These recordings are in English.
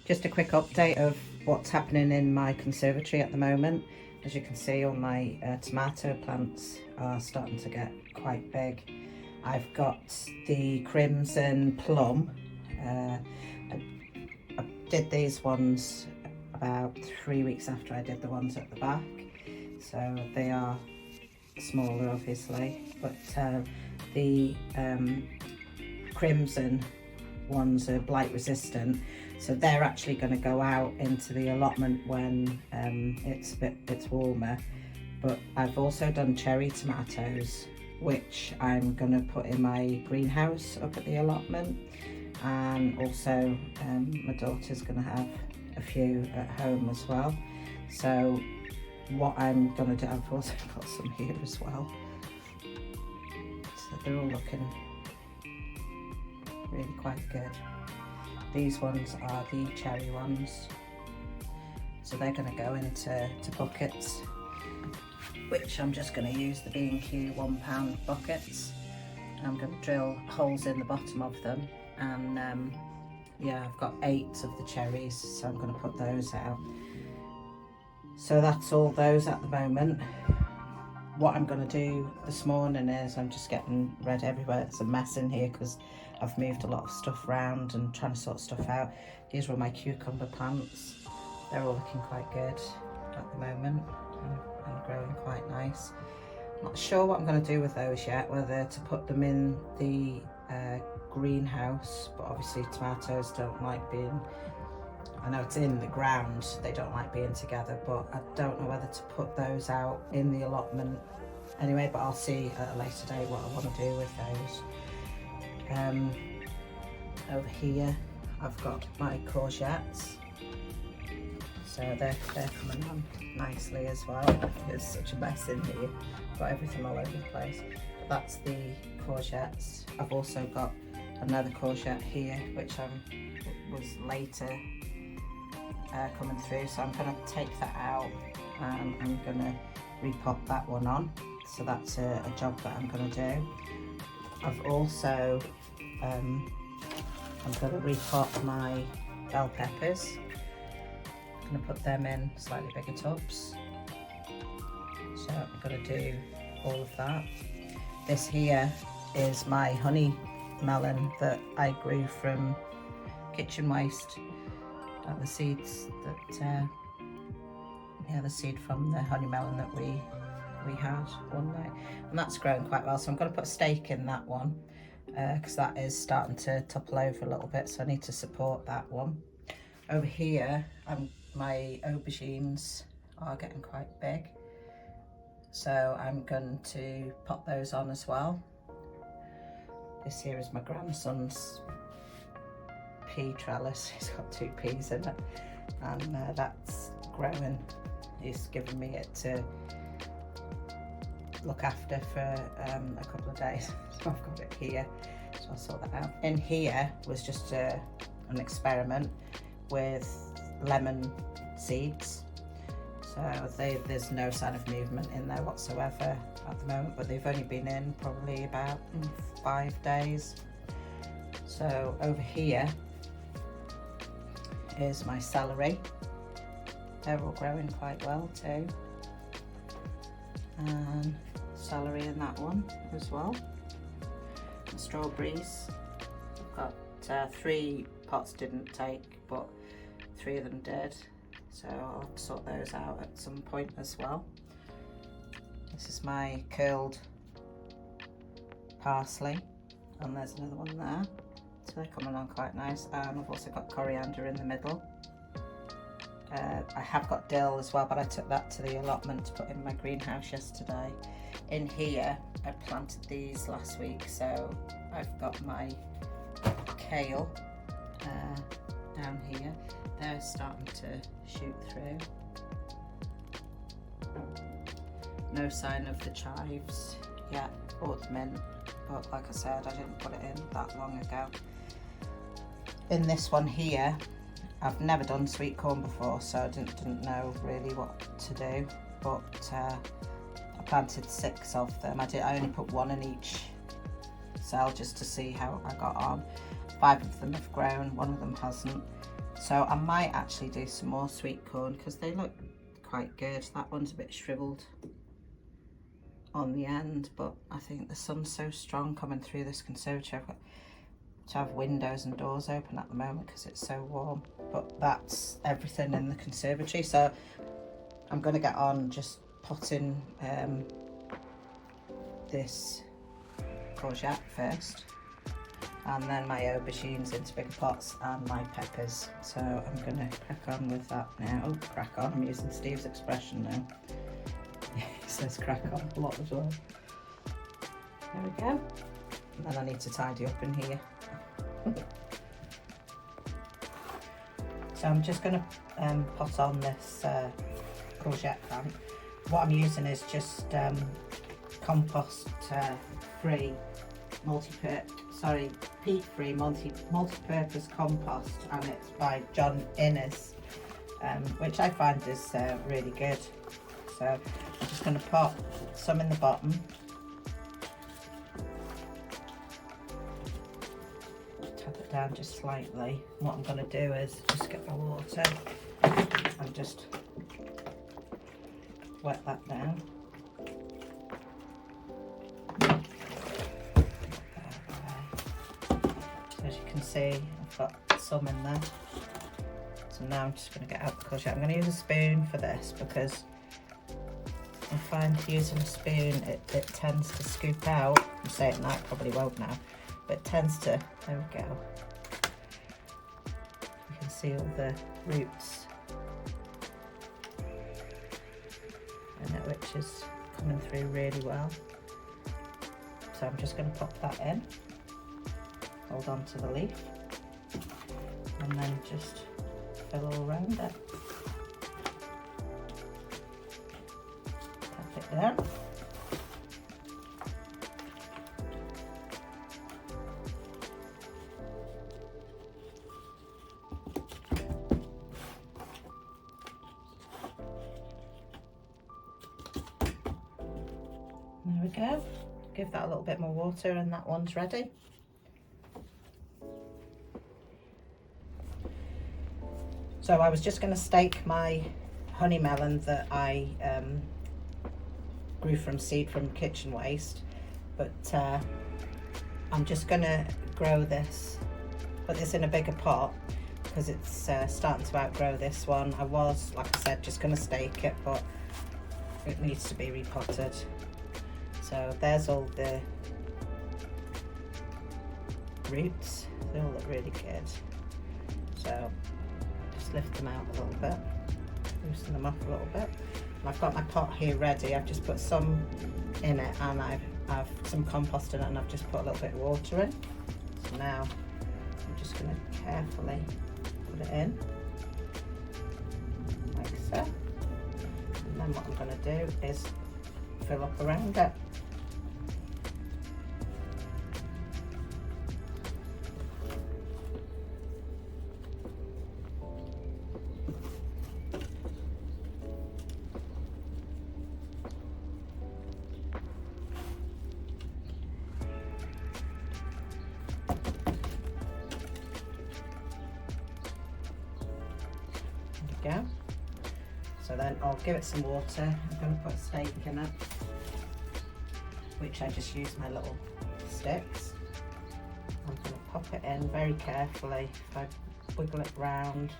Just a quick update of what's happening in my conservatory at the moment. As you can see, all my tomato plants are starting to get quite big. I've got the crimson plum. I did these ones about 3 weeks after I did the ones at the back, so they are smaller obviously, but the crimson ones are blight resistant, so they're actually going to go out into the allotment when it's warmer. But I've also done cherry tomatoes, which I'm going to put in my greenhouse up at the allotment, and also my daughter's going to have a few at home as well. So what I'm going to do, I've also got some here as well, so they're all looking really quite good. These ones are the cherry ones, so they're going to go into buckets, which I'm just going to use the B&Q £1 buckets. I'm going to drill holes in the bottom of them, and yeah, I've got 8 of the cherries, so I'm going to put those out. So that's all those at the moment. What I'm going to do this morning is I'm just getting ready everywhere. It's a mess in here because I've moved a lot of stuff around and trying to sort stuff out. These were my cucumber plants. They're all looking quite good at the moment and growing quite nice. I'm not sure what I'm going to do with those yet, whether to put them in the greenhouse, but obviously tomatoes don't like being, I know it's in the ground, they don't like being together, but I don't know whether to put those out in the allotment anyway, but I'll see at a later date what I want to do with those. Over here I've got my courgettes, so they're coming on nicely as well. There's such a mess in here, got everything all over the place. But that's the courgettes. I've also got another courgette here, which was later coming through, so I'm going to take that out and I'm going to repot that one on. So that's a job that I'm going to do. I've also I'm going to repot my bell peppers. I'm going to put them in slightly bigger tubs. So I'm going to do all of that. This here is my honey melon that I grew from kitchen waste. The seeds that yeah, the seed from the honey melon that we had one night, and that's growing quite well. So I'm going to put a stake in that one because that is starting to topple over a little bit, so I need to support that one. Over here my aubergines are getting quite big, so I'm going to pop those on as well. This here is my grandson's pea trellis. He's got 2 peas in it, and that's growing. He's given me it to look after for a couple of days, so I've got it here, so I'll sort that out. In here was just an experiment with lemon seeds, so there's no sign of movement in there whatsoever at the moment, but they've only been in probably about 5 days. So over here is my celery. They're all growing quite well too, and celery in that one as well. And strawberries, I've got 3 pots didn't take, but 3 of them did, so I'll sort those out at some point as well. This is my curled parsley, and there's another one there, so they're coming on quite nice. And I've also got coriander in the middle. I have got dill as well, but I took that to the allotment to put in my greenhouse yesterday. In here I planted these last week, so I've got my kale down here. They're starting to shoot through. No sign of the chives yet, or the mint, but like I said, I didn't put it in that long ago. In this one here, I've never done sweet corn before, so I didn't know really what to do, but I planted 6 of them. I only put 1 in each cell just to see how I got on. 5 of them have grown, 1 of them hasn't. So I might actually do some more sweet corn because they look quite good. That one's a bit shriveled on the end, but I think the sun's so strong coming through this conservatory. I've got to have windows and doors open at the moment because it's so warm. But that's everything in the conservatory, so I'm going to get on just potting this courgette first, and then my aubergines into bigger pots and my peppers. So I'm going to crack on with that now. Oh, crack on, I'm using Steve's expression now. He says crack on a lot as well. There we go. And then I need to tidy up in here. So I'm just going to pot on this courgette plant. What I'm using is just compost free, peat-free multi-purpose compost, and it's by John Innes, which I find is really good. So I'm just going to pop some in the bottom. Tap it down just slightly. What I'm going to do is just get my water and just wet that down. So as you can see, I've got some in there. So now I'm just going to get out the courgette. I'm going to use a spoon for this because I find using a spoon it tends to scoop out. I'm saying that, probably won't now, but it tends to, there we go. You can see all the roots in it, which is coming through really well. So I'm just going to pop that in, hold on to the leaf, and then just fill all around it. There. There we go. Give that a little bit more water and that one's ready. So I was just going to stake my honey melon that I grew from seed from kitchen waste, but I'm just going to grow this, put this in a bigger pot because it's starting to outgrow this one. I was, like I said, just going to stake it, but it needs to be repotted. So there's all the roots, they all look really good. So just lift them out a little bit, loosen them up a little bit. I've got my pot here ready. I've just put some in it, and I've some compost in it, and I've just put a little bit of water in. So now I'm just going to carefully put it in like so, and then what I'm going to do is fill up around it. Go. So then I'll give it some water. I'm going to put a stake in it, which I just use my little sticks. I'm going to pop it in very carefully. If I wiggle it round,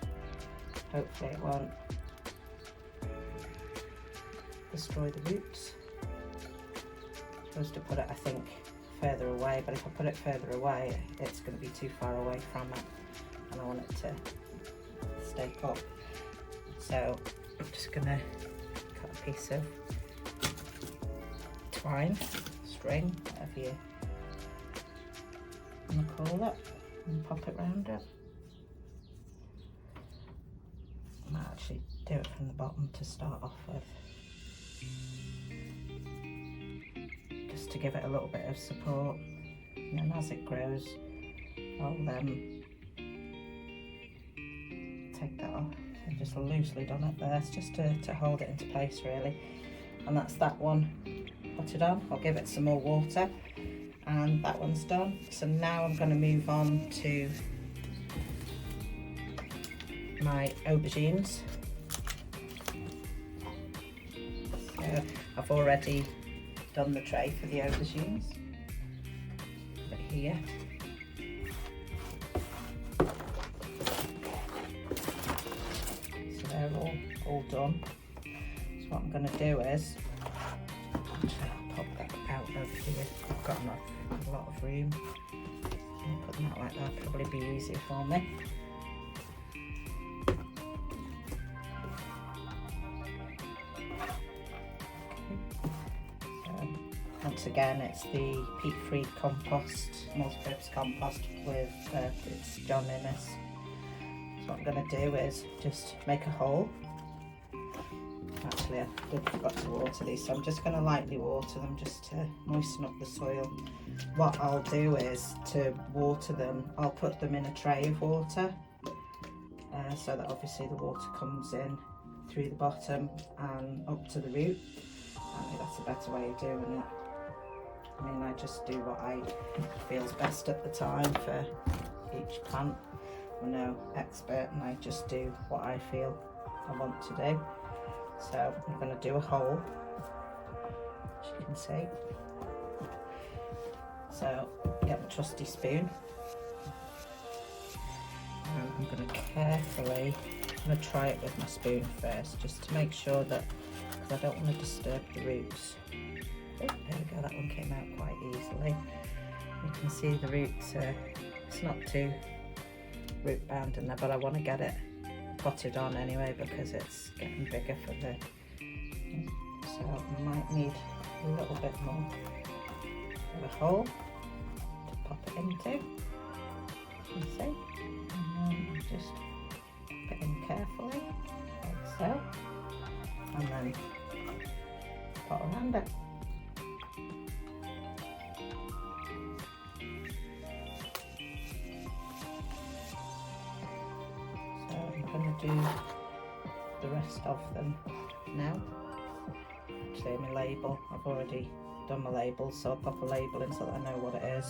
hopefully it won't destroy the roots. I'm supposed to put it, I think, further away, but if I put it further away, it's going to be too far away from it, and I want it to stake up. So I'm just going to cut a piece of twine, string, whatever you want to call it, and pop it round it. I might actually do it from the bottom to start off with, just to give it a little bit of support, and then as it grows I'll take that off. I've just loosely done it there, just to hold it into place really. And that's that one potted on. I'll give it some more water, and that one's done. So now I'm going to move on to my aubergines. So I've already done the tray for the aubergines. Put it here. So they're all done. So what I'm going to do is, actually I'll pop that out over here. I've got a lot of room. I'll put them out like that, probably be easier for me. Once again, it's the peat-free compost, multi-purpose compost with it's John Innes. So what I'm going to do is just make a hole. Actually, I forgot to water these, so I'm just going to lightly water them just to moisten up the soil. What I'll do is, to water them, I'll put them in a tray of water, so that obviously the water comes in through the bottom and up to the root. I think that's a better way of doing it. I mean, I just do what I feels best at the time for each plant. I'm no expert, and I just do what I feel I want to do. So I'm going to do a hole, as you can see. So get my trusty spoon, and I'm going to carefully, I'm going to try it with my spoon first, just to make sure that, because I don't want to disturb the roots. Oh, there we go, that one came out quite easily. You can see the roots, it's not too root bound in there, but I want to get it potted on anyway because it's getting bigger for the, so I might need a little bit more of a hole to pop it into, you see, and then just pop it in carefully, like so, and then pot around it. Do the rest of them now. Actually, my label, I've already done my label, so I'll pop a label in so that I know what it is.